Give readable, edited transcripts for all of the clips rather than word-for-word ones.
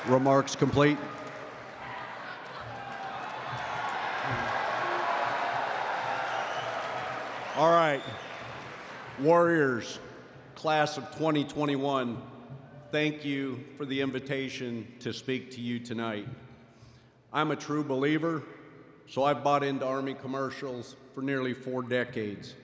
Remarks complete. All right, Warriors, class of 2021, thank you for the invitation to speak to you tonight. I'm a true believer, so I've bought into Army commercials for nearly 4 decades.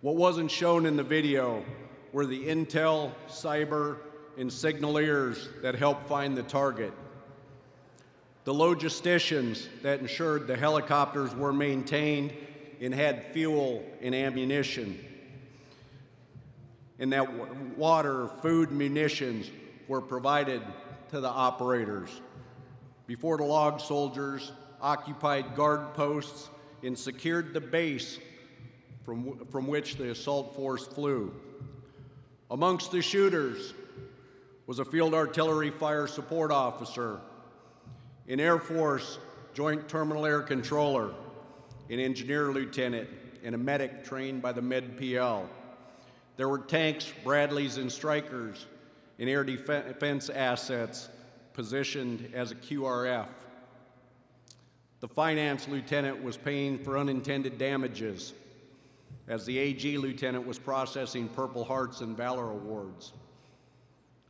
What wasn't shown in the video were the intel, cyber, and signalers that helped find the target, the logisticians that ensured the helicopters were maintained and had fuel and ammunition, and that water, food, munitions were provided to the operators before the log soldiers occupied guard posts and secured the base from which the assault force flew. Amongst the shooters was a field artillery fire support officer, an Air Force Joint Terminal Air Controller, an engineer lieutenant, and a medic trained by the Med-PL. There were tanks, Bradleys, and Strykers, and air defense assets positioned as a QRF. The finance lieutenant was paying for unintended damages, as the AG lieutenant was processing Purple Hearts and Valor Awards.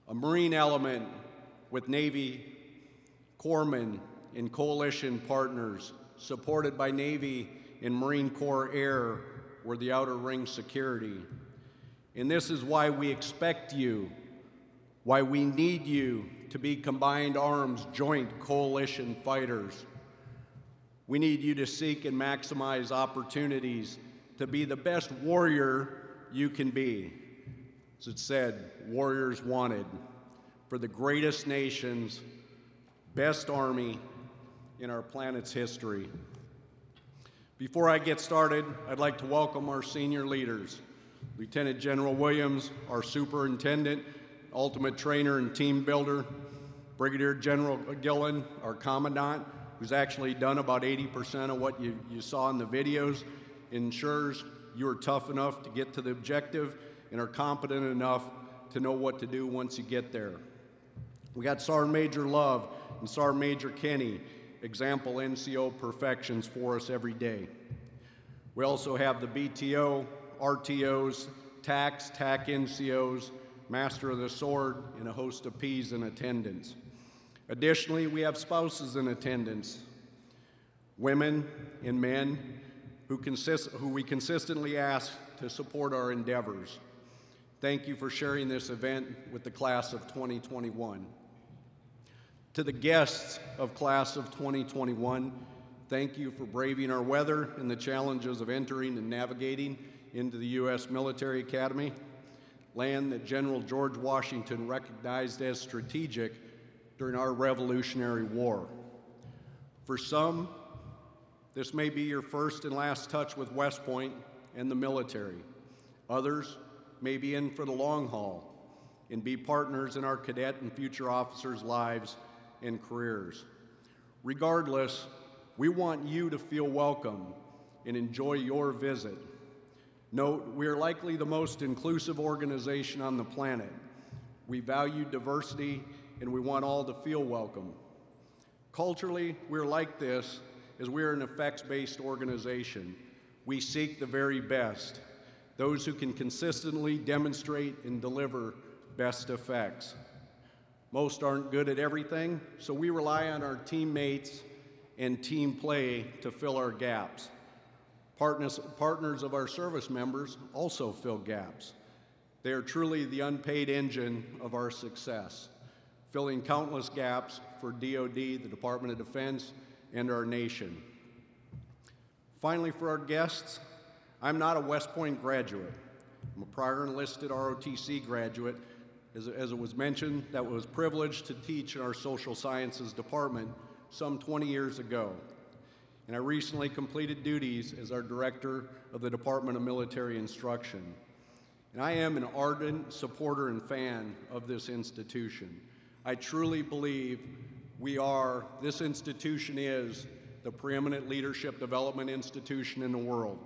A Marine element with Navy corpsmen and coalition partners, supported by Navy and Marine Corps Air, were the outer ring security. And this is why we expect you, why we need you to be combined arms joint coalition fighters. We need you to seek and maximize opportunities to be the best warrior you can be. As it said, warriors wanted for the greatest nation's best army in our planet's history. Before I get started, I'd like to welcome our senior leaders. Lieutenant General Williams, our superintendent, ultimate trainer and team builder. Brigadier General Gillen, our commandant, who's actually done about 80% of what you saw in the videos, ensures you are tough enough to get to the objective and are competent enough to know what to do once you get there. We got Sergeant Major Love and Sergeant Major Kenny, example NCO perfections for us every day. We also have the BTO, RTOs, TAC NCOs, Master of the Sword, and a host of Ps in attendance. Additionally, we have spouses in attendance, women and men who we consistently ask to support our endeavors. Thank you for sharing this event with the class of 2021. To the guests of class of 2021, thank you for braving our weather and the challenges of entering and navigating into the U.S. Military Academy, land that General George Washington recognized as strategic during our Revolutionary War. For some, this may be your first and last touch with West Point and the military. Others may be in for the long haul and be partners in our cadet and future officers' lives and careers. Regardless, we want you to feel welcome and enjoy your visit. Note, we are likely the most inclusive organization on the planet. We value diversity and we want all to feel welcome. Culturally, we're like this as we're an effects-based organization. We seek the very best, those who can consistently demonstrate and deliver best effects. Most aren't good at everything, so we rely on our teammates and team play to fill our gaps. Partners of our service members also fill gaps. They are truly the unpaid engine of our success, filling countless gaps for DoD, the Department of Defense, and our nation. Finally, for our guests, I'm not a West Point graduate. I'm a prior enlisted ROTC graduate. As it was mentioned, that was privileged to teach in our social sciences department some 20 years ago. And I recently completed duties as our director of the Department of Military Instruction. And I am an ardent supporter and fan of this institution. I truly believe this institution is the preeminent leadership development institution in the world.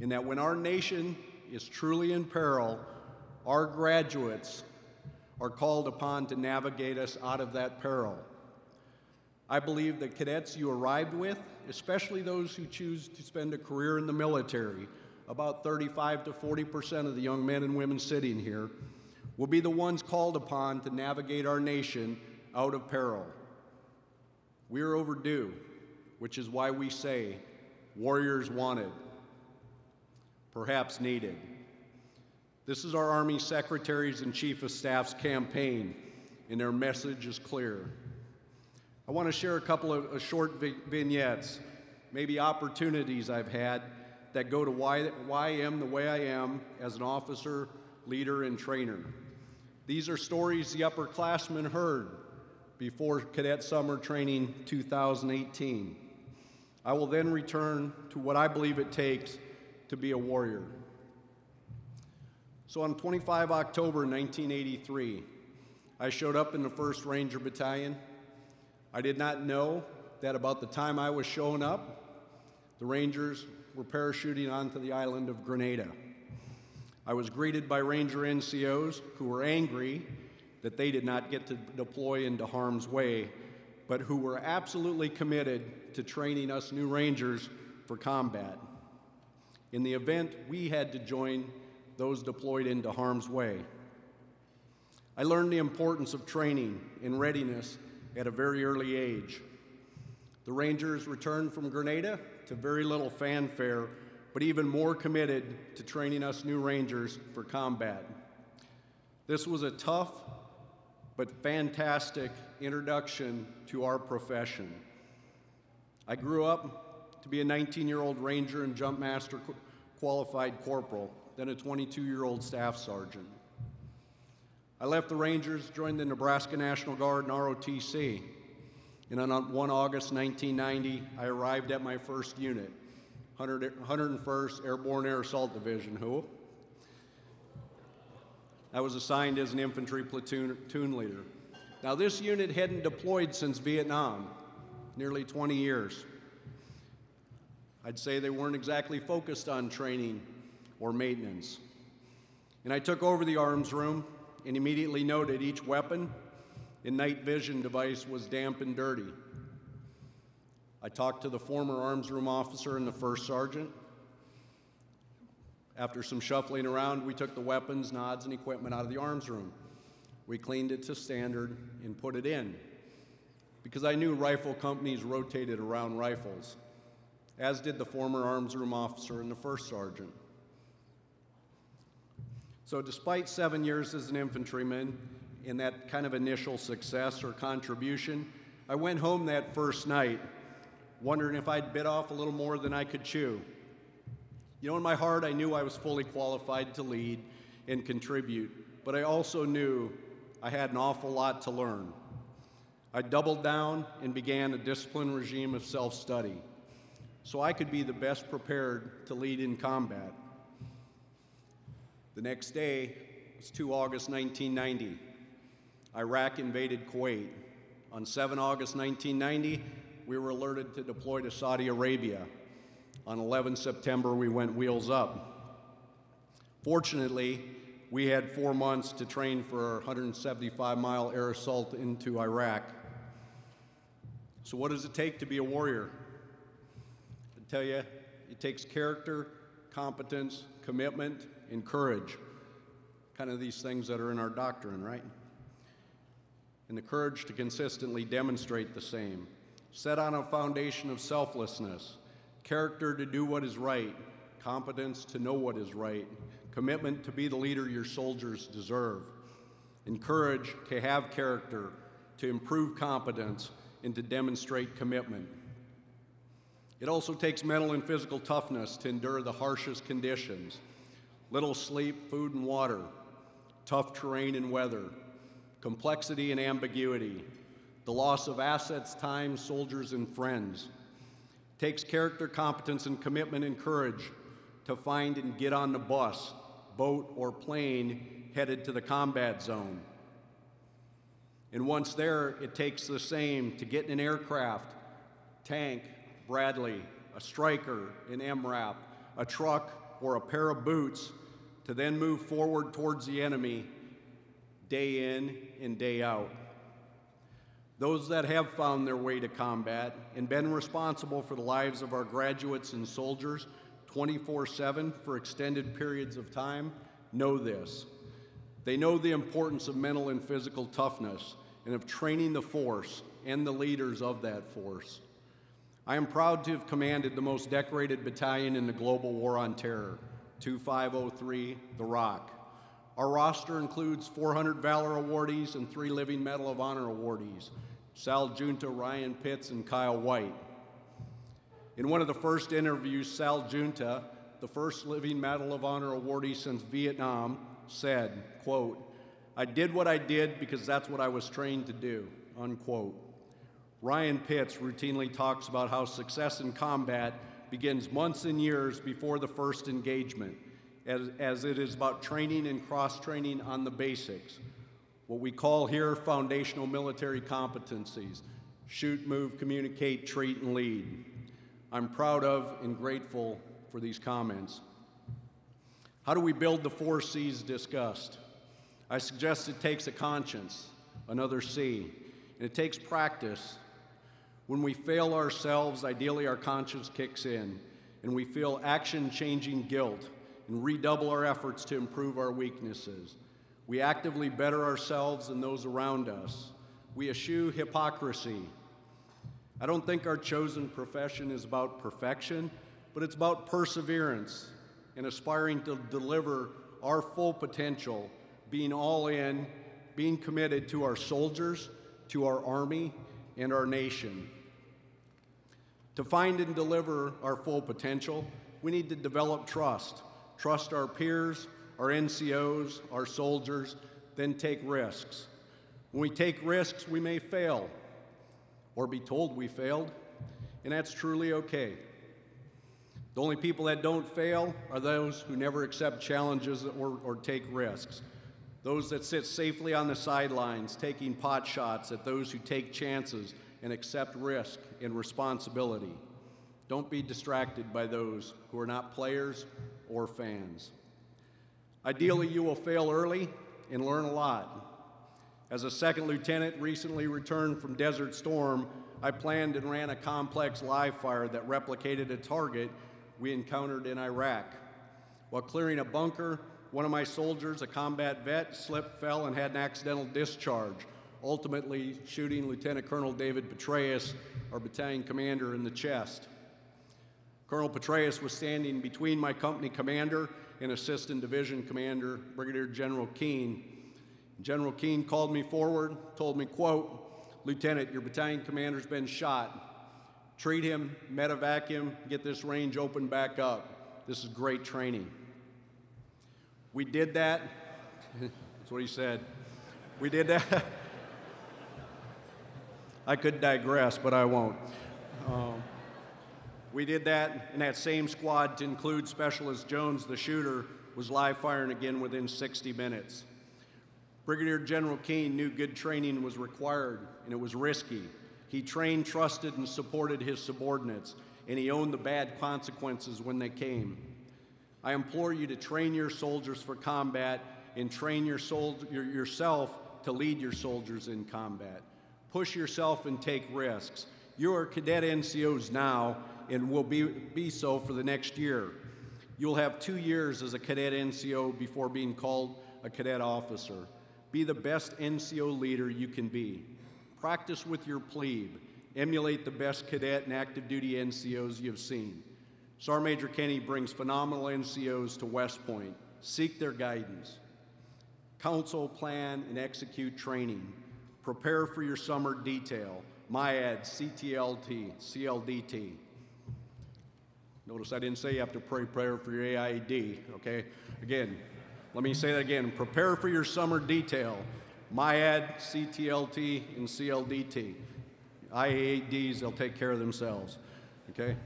And that when our nation is truly in peril, our graduates are called upon to navigate us out of that peril. I believe that cadets you arrived with, especially those who choose to spend a career in the military, about 35 to 40% of the young men and women sitting here, will be the ones called upon to navigate our nation out of peril. We are overdue, which is why we say, warriors wanted, perhaps needed. This is our Army Secretaries and Chief of Staff's campaign, and their message is clear. I want to share a couple of short vignettes, maybe opportunities I've had that go to why I am the way I am as an officer, leader, and trainer. These are stories the upperclassmen heard before Cadet Summer Training 2018. I will then return to what I believe it takes to be a warrior. So on 25 October 1983, I showed up in the 1st Ranger Battalion. I did not know that about the time I was showing up, the Rangers were parachuting onto the island of Grenada. I was greeted by Ranger NCOs who were angry that they did not get to deploy into harm's way, but who were absolutely committed to training us new Rangers for combat. In the event, we had to join those deployed into harm's way. I learned the importance of training and readiness at a very early age. The Rangers returned from Grenada to very little fanfare, but even more committed to training us new Rangers for combat. This was a tough but fantastic introduction to our profession. I grew up to be a 19-year-old Ranger and Jump Master qualified corporal, then a 22-year-old staff sergeant. I left the Rangers, joined the Nebraska National Guard and ROTC, and on 1 August 1990, I arrived at my first unit, 101st Airborne Air Assault Division, who? I was assigned as an infantry platoon leader. Now this unit hadn't deployed since Vietnam, nearly 20 years. I'd say they weren't exactly focused on training or maintenance. And I took over the arms room and immediately noted each weapon and night vision device was damp and dirty. I talked to the former arms room officer and the first sergeant. After some shuffling around, we took the weapons, nods, and equipment out of the arms room. We cleaned it to standard and put it in, because I knew rifle companies rotated around rifles, as did the former arms room officer and the first sergeant. So despite 7 years as an infantryman and that kind of initial success or contribution, I went home that first night wondering if I'd bit off a little more than I could chew. You know, in my heart, I knew I was fully qualified to lead and contribute, but I also knew I had an awful lot to learn. I doubled down and began a disciplined regime of self-study so I could be the best prepared to lead in combat. The next day was 2 August 1990. Iraq invaded Kuwait. On 7 August 1990, we were alerted to deploy to Saudi Arabia. On 11 September, we went wheels up. Fortunately, we had 4 months to train for our 175-mile air assault into Iraq. So what does it take to be a warrior? I tell you, it takes character, competence, commitment, and courage. Kind of these things that are in our doctrine, right? And the courage to consistently demonstrate the same. Set on a foundation of selflessness, character to do what is right, competence to know what is right, commitment to be the leader your soldiers deserve, and courage to have character, to improve competence, and to demonstrate commitment. It also takes mental and physical toughness to endure the harshest conditions: little sleep, food and water, tough terrain and weather, complexity and ambiguity, the loss of assets, time, soldiers, and friends. It takes character, competence, and commitment and courage to find and get on the bus, boat, or plane headed to the combat zone. And once there, it takes the same to get in an aircraft, tank, Bradley, a Stryker, an MRAP, a truck, or a pair of boots to then move forward towards the enemy, day in and day out. Those that have found their way to combat and been responsible for the lives of our graduates and soldiers 24/7 for extended periods of time know this. They know the importance of mental and physical toughness and of training the force and the leaders of that force. I am proud to have commanded the most decorated battalion in the global war on terror, 2503, The Rock. Our roster includes 400 Valor awardees and 3 Living Medal of Honor awardees, Sal Junta, Ryan Pitts, and Kyle White. In one of the first interviews, Sal Junta, the first Living Medal of Honor awardee since Vietnam, said, quote, "I did what I did because that's what I was trained to do," unquote. Ryan Pitts routinely talks about how success in combat begins months and years before the first engagement, as it is about training and cross-training on the basics, what we call here foundational military competencies: shoot, move, communicate, treat, and lead. I'm proud of and grateful for these comments. How do we build the 4 C's discussed? I suggest it takes a conscience, another C, and it takes practice. When we fail ourselves, ideally our conscience kicks in, and we feel action-changing guilt and redouble our efforts to improve our weaknesses. We actively better ourselves and those around us. We eschew hypocrisy. I don't think our chosen profession is about perfection, but it's about perseverance and aspiring to deliver our full potential, being all in, being committed to our soldiers, to our Army, and our nation. To find and deliver our full potential, we need to develop trust. Trust our peers, our NCOs, our soldiers, then take risks. When we take risks, we may fail or be told we failed, and that's truly okay. The only people that don't fail are those who never accept challenges or take risks. Those that sit safely on the sidelines, taking pot shots at those who take chances and accept risk and responsibility. Don't be distracted by those who are not players or fans. Ideally, you will fail early and learn a lot. As a second lieutenant recently returned from Desert Storm, I planned and ran a complex live fire that replicated a target we encountered in Iraq. While clearing a bunker, one of my soldiers, a combat vet, slipped, fell, and had an accidental discharge, ultimately shooting Lieutenant Colonel David Petraeus, our battalion commander, in the chest. Colonel Petraeus was standing between my company commander and Assistant Division Commander, Brigadier General Keene. General Keene called me forward, told me, quote, "Lieutenant, your battalion commander's been shot. Treat him, medevac him, get this range opened back up. This is great training." We did that. That's what he said. We did that. I could digress, but I won't. We did that, and that same squad, to include Specialist Jones, the shooter, was live firing again within 60 minutes. Brigadier General Keene knew good training was required, and it was risky. He trained, trusted, and supported his subordinates, and he owned the bad consequences when they came. I implore you to train your soldiers for combat and train yourself to lead your soldiers in combat. Push yourself and take risks. You are cadet NCOs now and will be so for the next year. You'll have 2 years as a cadet NCO before being called a cadet officer. Be the best NCO leader you can be. Practice with your plebe. Emulate the best cadet and active duty NCOs you've seen. Sergeant Major Kenny brings phenomenal NCOs to West Point. Seek their guidance. Counsel, plan, and execute training. Prepare for your summer detail. MIAD, CTLT, CLDT. Notice I didn't say you have to prepare for your AID, okay? Again, let me say that again. Prepare for your summer detail. MIAD, CTLT, and CLDT. IADs, they'll take care of themselves, okay?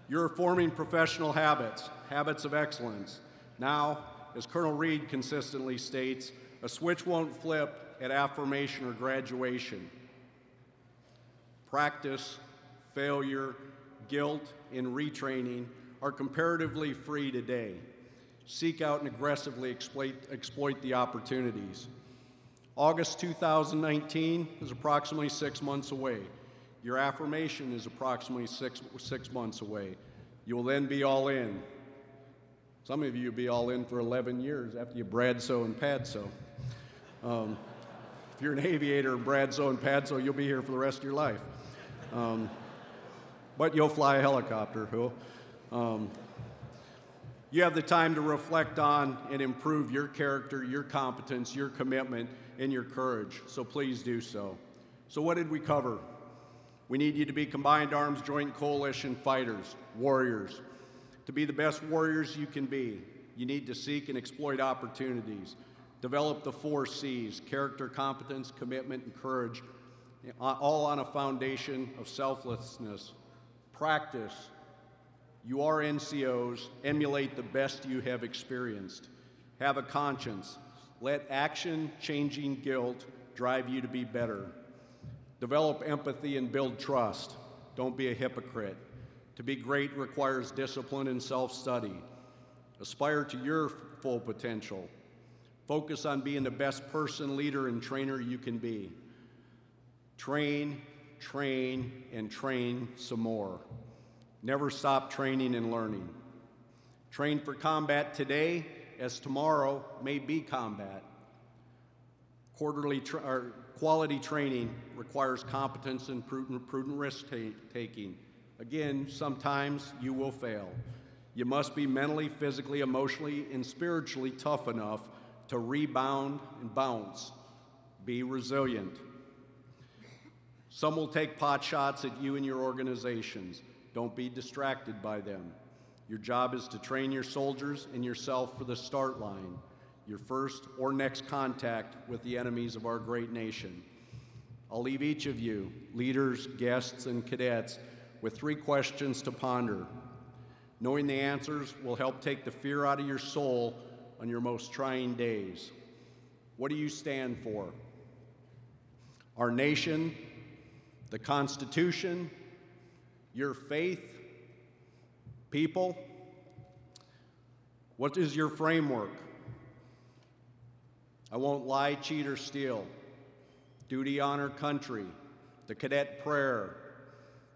You're forming professional habits, habits of excellence. Now, as Colonel Reed consistently states, a switch won't flip at affirmation or graduation. Practice, failure, guilt, and retraining are comparatively free today. Seek out and aggressively exploit the opportunities. August 2019 is approximately 6 months away. Your affirmation is approximately six months away. You will then be all in. Some of you will be all in for 11 years after you Bradso and Padso. If you're an aviator, Bradso and Padso, you'll be here for the rest of your life. But you'll fly a helicopter. You have the time to reflect on and improve your character, your competence, your commitment, and your courage. So please do so. So what did we cover? We need you to be Combined Arms Joint Coalition fighters, warriors. To be the best warriors you can be, you need to seek and exploit opportunities. Develop the 4 C's, character, competence, commitment, and courage, all on a foundation of selflessness. Practice. You are NCOs. Emulate the best you have experienced. Have a conscience. Let action-changing guilt drive you to be better. Develop empathy and build trust. Don't be a hypocrite. To be great requires discipline and self-study. Aspire to your full potential. Focus on being the best person, leader, and trainer you can be. Train, train, and train some more. Never stop training and learning. Train for combat today, as tomorrow may be combat. Quality training requires competence and prudent risk-taking. Again, sometimes you will fail. You must be mentally, physically, emotionally, and spiritually tough enough to rebound and bounce. Be resilient. Some will take pot shots at you and your organizations. Don't be distracted by them. Your job is to train your soldiers and yourself for the start line, your first or next contact with the enemies of our great nation. I'll leave each of you, leaders, guests, and cadets, with 3 questions to ponder. Knowing the answers will help take the fear out of your soul on your most trying days. What do you stand for? Our nation, the Constitution, your faith, people? What is your framework? I won't lie, cheat, or steal. Duty, honor, country, the cadet prayer,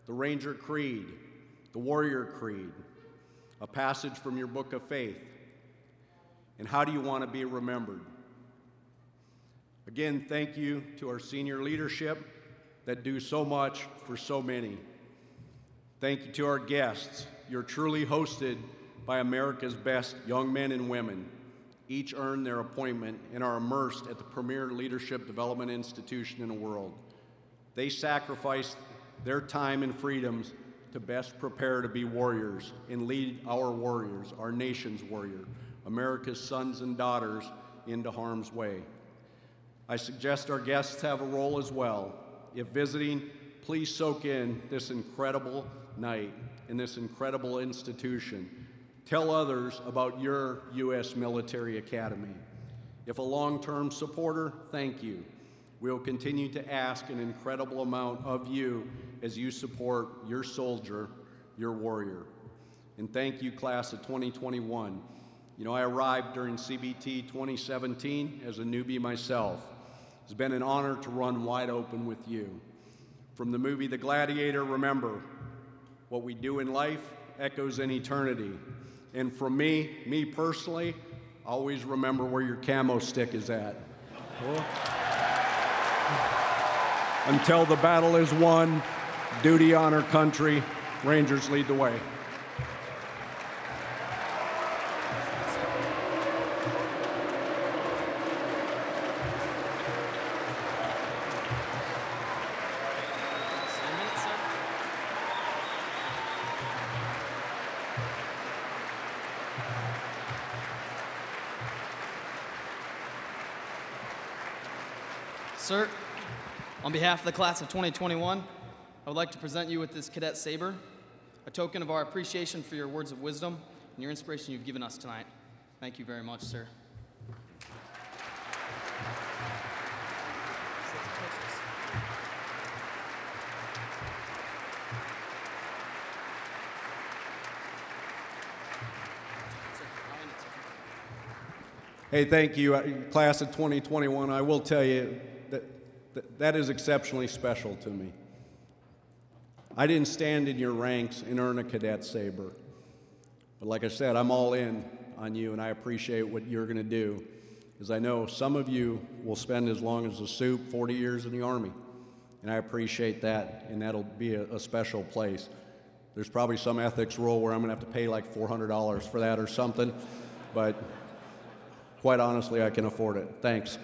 the Ranger Creed, the Warrior Creed, a passage from your book of faith. And how do you want to be remembered? Again, thank you to our senior leadership that do so much for so many. Thank you to our guests. You're truly hosted by America's best young men and women. Each earn their appointment and are immersed at the premier leadership development institution in the world. They sacrifice their time and freedoms to best prepare to be warriors and lead our warriors, our nation's warrior, America's sons and daughters, into harm's way. I suggest our guests have a role as well. If visiting, please soak in this incredible night in this incredible institution. Tell others about your U.S. Military Academy. If a long-term supporter, thank you. We'll continue to ask an incredible amount of you as you support your soldier, your warrior. And thank you, class of 2021. You know, I arrived during CBT 2017 as a newbie myself. It's been an honor to run wide open with you. From the movie The Gladiator, remember, what we do in life echoes in eternity. And from me personally, always remember where your camo stick is at. Cool. Until the battle is won, duty, honor, country, Rangers lead the way. Sir, on behalf of the class of 2021, I would like to present you with this cadet saber, a token of our appreciation for your words of wisdom and your inspiration you've given us tonight. Thank you very much, sir. Hey, thank you, class of 2021. I will tell you that is exceptionally special to me. I didn't stand in your ranks and earn a cadet saber. But like I said, I'm all in on you, and I appreciate what you're going to do, because I know some of you will spend as long as the soup, 40 years in the Army, and I appreciate that, and that'll be a special place. There's probably some ethics rule where I'm going to have to pay like $400 for that or something, but quite honestly, I can afford it. Thanks.